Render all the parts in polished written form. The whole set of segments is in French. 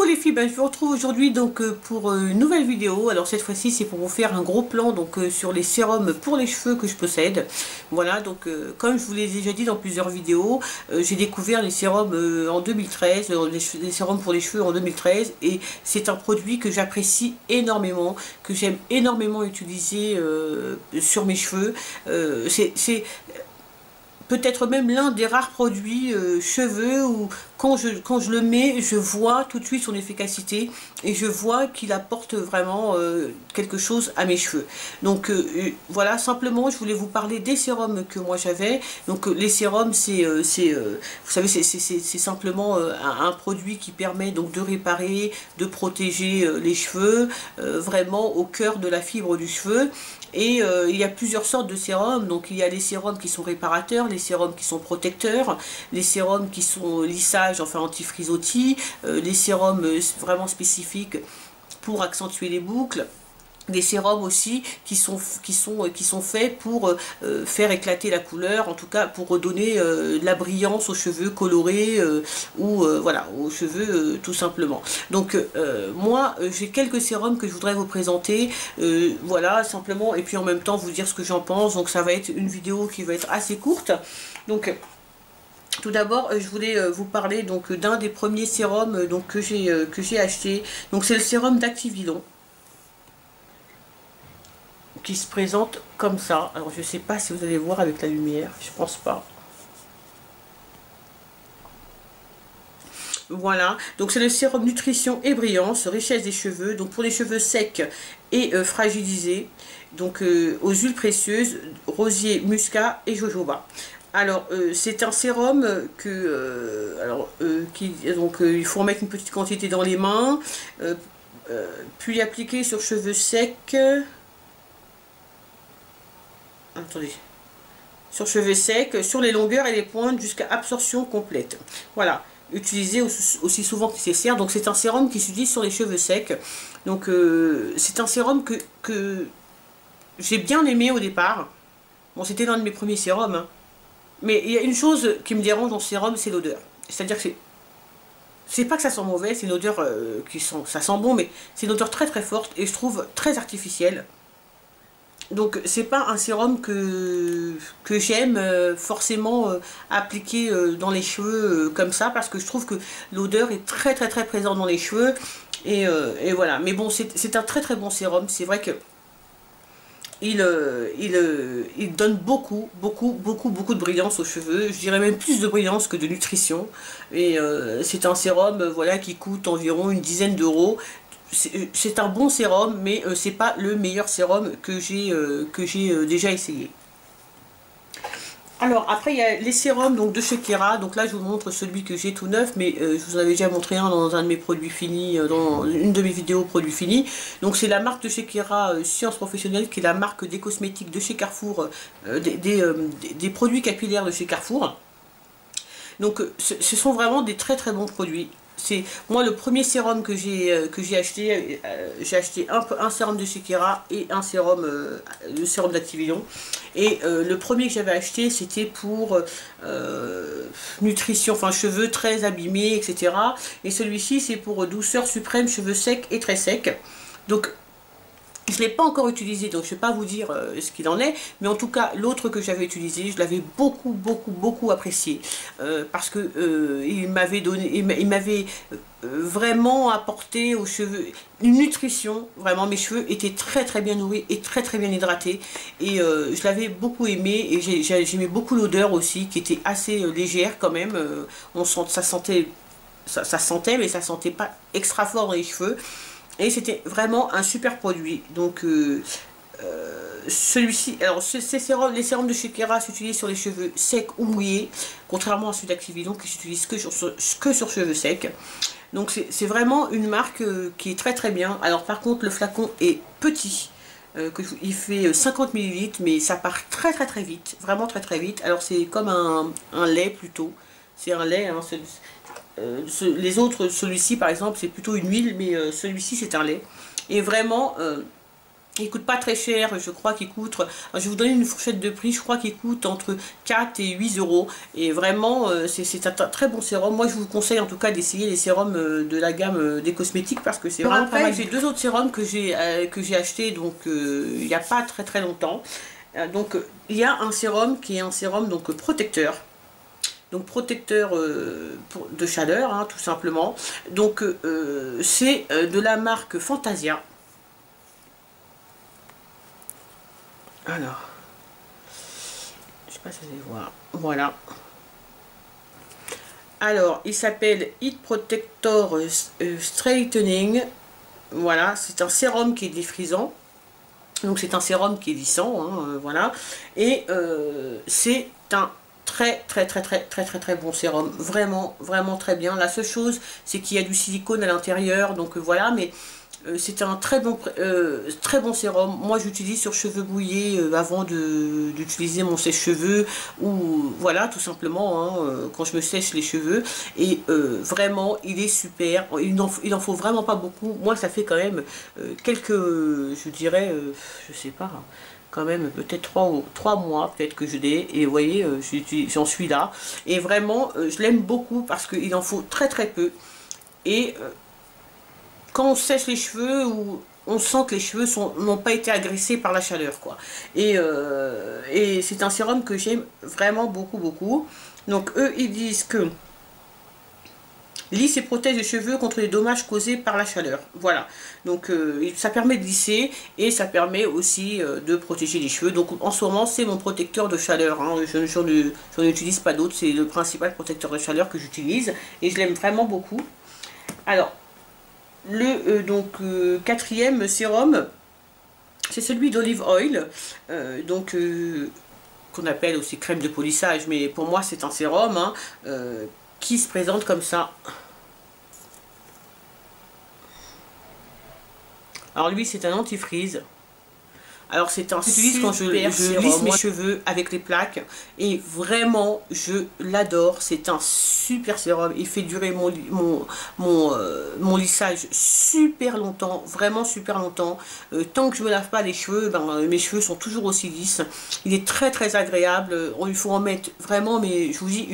Coucou les filles, je vous retrouve aujourd'hui donc pour une nouvelle vidéo. Alors cette fois-ci c'est pour vous faire un gros plan donc sur les sérums pour les cheveux que je possède. Voilà, donc comme je vous l'ai déjà dit dans plusieurs vidéos, j'ai découvert les sérums en 2013, les sérums pour les cheveux en 2013, et c'est un produit que j'apprécie énormément, que j'aime énormément utiliser sur mes cheveux. C'est peut-être même l'un des rares produits cheveux où quand je le mets, je vois tout de suite son efficacité et je vois qu'il apporte vraiment quelque chose à mes cheveux. Donc voilà, simplement je voulais vous parler des sérums que moi j'avais. Donc les sérums, vous savez, c'est simplement un produit qui permet donc de réparer, de protéger les cheveux, vraiment au cœur de la fibre du cheveu. Et il y a plusieurs sortes de sérums. Donc il y a les sérums qui sont réparateurs, les sérums qui sont protecteurs, les sérums qui sont lissage, enfin anti-frisottis, les sérums vraiment spécifiques pour accentuer les boucles. Des sérums aussi qui sont faits pour faire éclater la couleur, en tout cas pour redonner de la brillance aux cheveux colorés ou voilà, aux cheveux tout simplement. Donc moi j'ai quelques sérums que je voudrais vous présenter, voilà, simplement, et puis en même temps vous dire ce que j'en pense. Donc ça va être une vidéo qui va être assez courte. Donc tout d'abord, je voulais vous parler donc d'un des premiers sérums donc que j'ai acheté. Donc c'est le sérum d'Activilon, qui se présente comme ça. Alors je sais pas si vous allez voir avec la lumière, je pense pas. Voilà, donc c'est le sérum nutrition et brillance, richesse des cheveux, donc pour les cheveux secs et fragilisés, donc aux huiles précieuses, rosier, muscat et jojoba. Alors c'est un sérum que il faut en mettre une petite quantité dans les mains, puis appliquer sur cheveux secs. Attendez, sur cheveux secs, sur les longueurs et les pointes jusqu'à absorption complète. Voilà, utilisé aussi souvent que nécessaire. Donc c'est un sérum qui s'utilise sur les cheveux secs. Donc c'est un sérum que j'ai bien aimé au départ. Bon, c'était l'un de mes premiers sérums, hein. Mais il y a une chose qui me dérange dans ce sérum, c'est l'odeur. C'est-à-dire que c'est pas que ça sent mauvais, c'est une odeur ça sent bon, mais c'est une odeur très très forte et je trouve très artificielle. Donc c'est pas un sérum que j'aime forcément appliquer dans les cheveux comme ça, parce que je trouve que l'odeur est très très très présente dans les cheveux, et voilà. Mais bon, c'est un très très bon sérum. C'est vrai que il donne beaucoup de brillance aux cheveux. Je dirais même plus de brillance que de nutrition. Et c'est un sérum voilà, qui coûte environ une dizaine d'euros. C'est un bon sérum, mais c'est pas le meilleur sérum que j'ai déjà essayé. Alors après il y a les sérums donc de chez Kera. Donc là je vous montre celui que j'ai tout neuf, mais je vous en avais déjà montré un dans un de mes produits finis, dans une de mes vidéos produits finis. Donc c'est la marque de chez Kera, Science Professionnelle, qui est la marque des cosmétiques de chez Carrefour, des produits capillaires de chez Carrefour. Donc ce sont vraiment des très très bons produits. C'est moi le premier sérum que j'ai acheté. J'ai acheté un sérum de chez Kera et un sérum, le sérum d'Activilon. Et le premier que j'avais acheté, c'était pour nutrition, enfin cheveux très abîmés, etc. Et celui-ci, c'est pour douceur suprême, cheveux secs et très secs. Donc je ne l'ai pas encore utilisé, donc je ne vais pas vous dire ce qu'il en est, mais en tout cas l'autre que j'avais utilisé, je l'avais beaucoup apprécié, parce que il m'avait vraiment apporté aux cheveux une nutrition. Vraiment mes cheveux étaient très très bien nourris et très très bien hydratés, et je l'avais beaucoup aimé, et j'aimais beaucoup l'odeur aussi, qui était assez légère quand même. Ça sentait, mais ça sentait pas extra fort dans les cheveux. Et c'était vraiment un super produit. Donc celui-ci, alors les sérums de chez Kera s'utilisent sur les cheveux secs ou mouillés, contrairement à celui d'Activilon qui s'utilise que sur cheveux secs. Donc c'est vraiment une marque qui est très très bien. Alors par contre le flacon est petit, il fait 50 ml, mais ça part très très très vite, vraiment très très vite. Alors c'est comme un lait plutôt, c'est un lait, hein, les autres, celui-ci par exemple c'est plutôt une huile, mais celui-ci c'est un lait. Et vraiment Il coûte pas très cher, je crois qu'il coûte, je vais vous donner une fourchette de prix, je crois qu'il coûte entre 4 et 8 euros. Et vraiment, c'est un très bon sérum. Moi, je vous conseille en tout cas d'essayer les sérums de la gamme des cosmétiques parce que c'est vraiment pas mal. J'ai deux autres sérums que j'ai acheté donc il n'y a pas très longtemps. Donc, il y a un sérum qui est un sérum donc protecteur. Donc protecteur de chaleur, hein, tout simplement. Donc c'est de la marque Fantasia. Alors, je sais pas si vous allez voir. Voilà. Alors, il s'appelle Heat Protector Straightening. Voilà, c'est un sérum qui est défrisant. Donc c'est un sérum qui est lissant, hein, voilà. Et c'est un très bon sérum, vraiment très bien. La seule chose c'est qu'il y a du silicone à l'intérieur, donc voilà, mais c'est un très bon sérum. Moi j'utilise sur cheveux mouillés avant d'utiliser mon sèche-cheveux, ou voilà, tout simplement, hein, quand je me sèche les cheveux. Et vraiment il est super, il n'en faut vraiment pas beaucoup. Moi ça fait quand même quelques, je dirais, je sais pas, quand même peut-être 3 mois peut-être que je l'ai, et vous voyez, j'en suis là, et vraiment je l'aime beaucoup parce qu'il en faut très peu. Et quand on sèche les cheveux, ou on sent que les cheveux n'ont pas été agressés par la chaleur, quoi. Et c'est un sérum que j'aime vraiment beaucoup. Donc eux ils disent que lisse et protège les cheveux contre les dommages causés par la chaleur. Voilà. Donc ça permet de lisser et ça permet aussi de protéger les cheveux. Donc en ce moment c'est mon protecteur de chaleur, hein. Je n'utilise pas d'autre. C'est le principal protecteur de chaleur que j'utilise et je l'aime vraiment beaucoup. Alors le quatrième sérum, c'est celui d'Olive Oil. Qu'on appelle aussi crème de polissage, mais pour moi c'est un sérum, hein, qui se présente comme ça. Alors lui c'est un antifreeze. Alors c'est un j'utilise quand je lisse mes cheveux avec les plaques, et vraiment je l'adore. C'est un super sérum, il fait durer mon lissage super longtemps, vraiment super longtemps. Tant que je me lave pas les cheveux, ben, mes cheveux sont toujours aussi lisses. Il est très agréable. Il faut en mettre vraiment, mais je vous dis,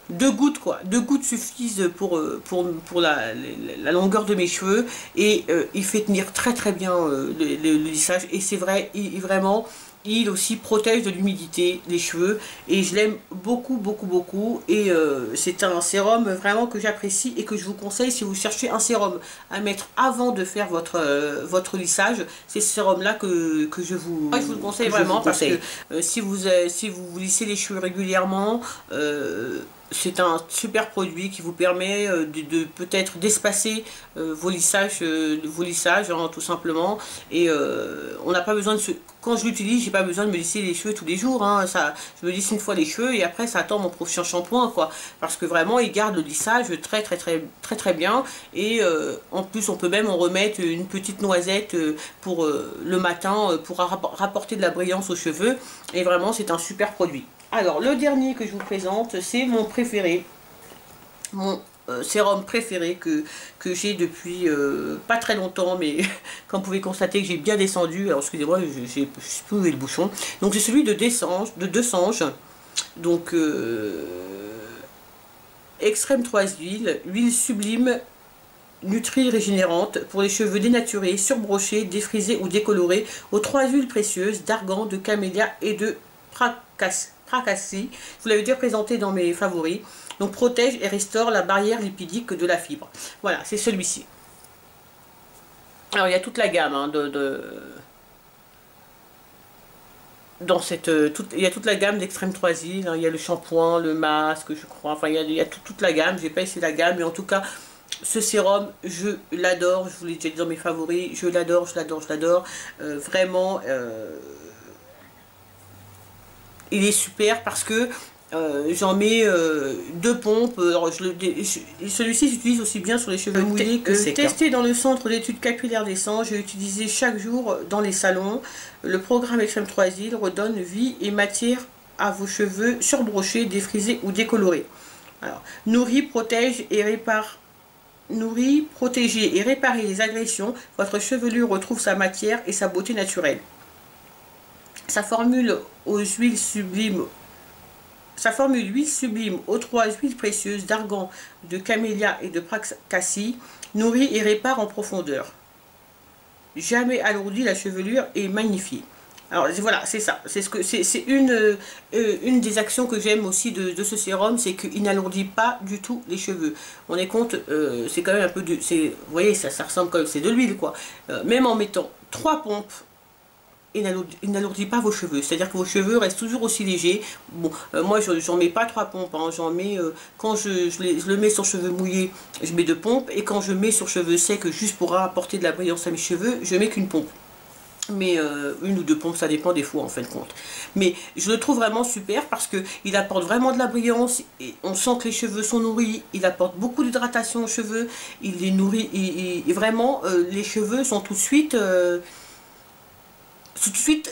2 gouttes, quoi. 2 gouttes suffisent pour la longueur de mes cheveux, et il fait tenir très bien le lissage. Et c'est vrai, il aussi protège de l'humidité les cheveux, et je l'aime beaucoup. Et c'est un sérum vraiment que j'apprécie et que je vous conseille si vous cherchez un sérum à mettre avant de faire votre lissage. C'est ce sérum là que je vous le conseille vraiment, parce que si vous lissez les cheveux régulièrement, c'est un super produit qui vous permet de peut-être d'espacer vos lissages, hein, tout simplement. Et on n'a pas besoin de quand je l'utilise, j'ai pas besoin de me lisser les cheveux tous les jours, hein. Je me lisse une fois les cheveux et après ça attend mon prochain shampoing, quoi. Parce que vraiment il garde le lissage très bien. Et en plus on peut même en remettre une petite noisette pour le matin, pour rapporter de la brillance aux cheveux. Et vraiment c'est un super produit. Alors le dernier que je vous présente, c'est mon préféré, mon sérum préféré que j'ai depuis pas très longtemps, mais comme vous pouvez constater que j'ai bien descendu. Alors excusez-moi, j'ai plus ouvert le bouchon. Donc c'est celui de Dessange. Donc extrême 3 huiles, huile sublime nutrie régénérante pour les cheveux dénaturés, surbrochés, défrisés ou décolorés, aux 3 huiles précieuses d'argan, de camélia et de Fracassi. Je vous l'avais déjà présenté dans mes favoris. Donc protège et restaure la barrière lipidique de la fibre. Voilà, c'est celui-ci. Alors il y a toute la gamme, hein, il y a toute la gamme d'extrême 3 huiles, hein. Il y a le shampoing, le masque, je crois. Enfin il y a toute la gamme. J'ai pas essayé la gamme, mais en tout cas ce sérum je l'adore. Je vous l'ai déjà dit dans mes favoris. Je l'adore. Vraiment. Il est super parce que j'en mets 2 pompes. Celui-ci j'utilise aussi bien sur les cheveux mouillés que secs. Testé dans le centre d'études capillaires d'Essence, j'ai utilisé chaque jour dans les salons. Le programme Extrême 3 huiles redonne vie et matière à vos cheveux surbrochés, défrisés ou décolorés. Alors, nourrit, protège et répare nourrit, protéger et réparer les agressions, votre chevelure retrouve sa matière et sa beauté naturelle. Sa formule aux huiles sublimes Sa formule huile sublime aux 3 huiles précieuses d'argan, de camélia et de cassie nourrit et répare en profondeur. Jamais alourdit la chevelure et magnifiée. Alors voilà, c'est ça. C'est une des actions que j'aime aussi de ce sérum, c'est qu'il n'alourdit pas du tout les cheveux. On est compte, c'est quand même un peu de, vous voyez, ça ressemble quand même, c'est de l'huile quoi. Même en mettant 3 pompes, il n'alourdit pas vos cheveux, c'est-à-dire que vos cheveux restent toujours aussi légers. Bon, moi j'en mets pas 3 pompes, hein. J'en mets, quand je le mets sur cheveux mouillés, je mets 2 pompes, et quand je mets sur cheveux secs, juste pour apporter de la brillance à mes cheveux, je mets qu'une pompe. Mais une ou 2 pompes, ça dépend des fois en fin de compte. Mais je le trouve vraiment super parce que il apporte vraiment de la brillance, et on sent que les cheveux sont nourris, il apporte beaucoup d'hydratation aux cheveux, il les nourrit, et vraiment les cheveux sont tout de suite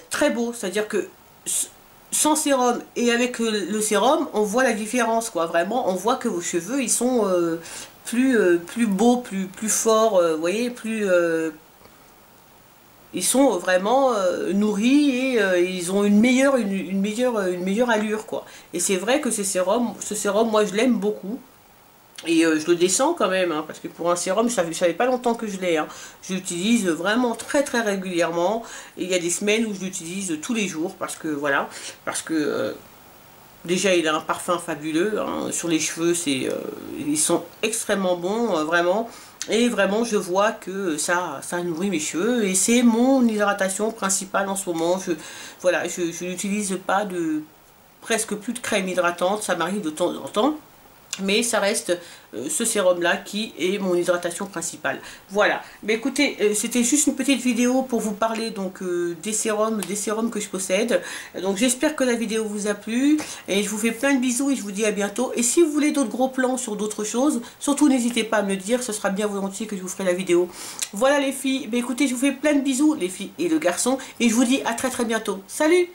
très beau, c'est-à-dire que sans sérum et avec le sérum, on voit la différence quoi. Vraiment, on voit que vos cheveux ils sont plus beaux, plus forts, vous voyez, ils sont vraiment nourris, et ils ont une meilleure allure quoi. Et c'est vrai que ce sérum moi je l'aime beaucoup. Et je le descends quand même, hein, parce que pour un sérum, ça fait pas longtemps que je l'ai. Hein. Je l'utilise vraiment très régulièrement. Et il y a des semaines où je l'utilise tous les jours, parce que voilà, parce que déjà il a un parfum fabuleux. Hein, sur les cheveux, ils sont extrêmement bons, vraiment. Et vraiment, je vois que ça nourrit mes cheveux. Et c'est mon hydratation principale en ce moment. Voilà, je n'utilise pas presque plus de crème hydratante. Ça m'arrive de temps en temps. Mais ça reste ce sérum là qui est mon hydratation principale. Voilà, mais écoutez, c'était juste une petite vidéo pour vous parler donc des sérums que je possède. Donc j'espère que la vidéo vous a plu, et je vous fais plein de bisous et je vous dis à bientôt. Et si vous voulez d'autres gros plans sur d'autres choses, surtout n'hésitez pas à me le dire, ce sera bien volontiers que je vous ferai la vidéo. Voilà les filles, mais écoutez, je vous fais plein de bisous les filles et le garçon, et je vous dis à très bientôt. Salut!